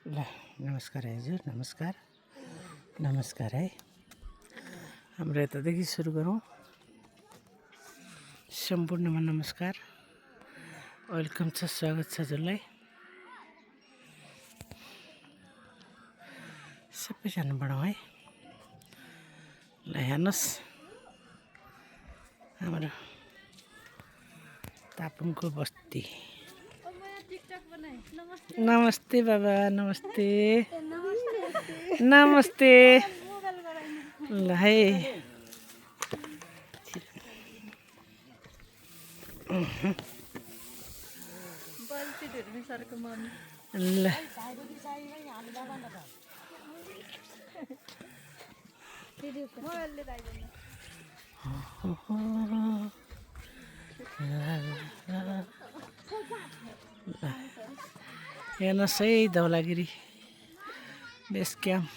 ल नमस्कार है हजुर, नमस्कार नमस्कार है। हाम्रो यतादेखि सुरु गरौँ। सम्पूर्णमा नमस्कार, वेलकम छ, स्वागत छ हजुरलाई। सबैजना बढाउँ है। ल हेर्नुहोस् हाम्रो तापुङको बस्ती। नमस्ते बाबा, नमस्ते नमस्ते। ल है ल हेर्नुहोस् है धौलागिरी बेस क्याम्प।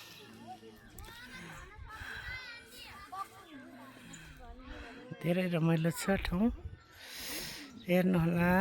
धेरै रमाइलो छ ठाउँ, हेर्नुहोला।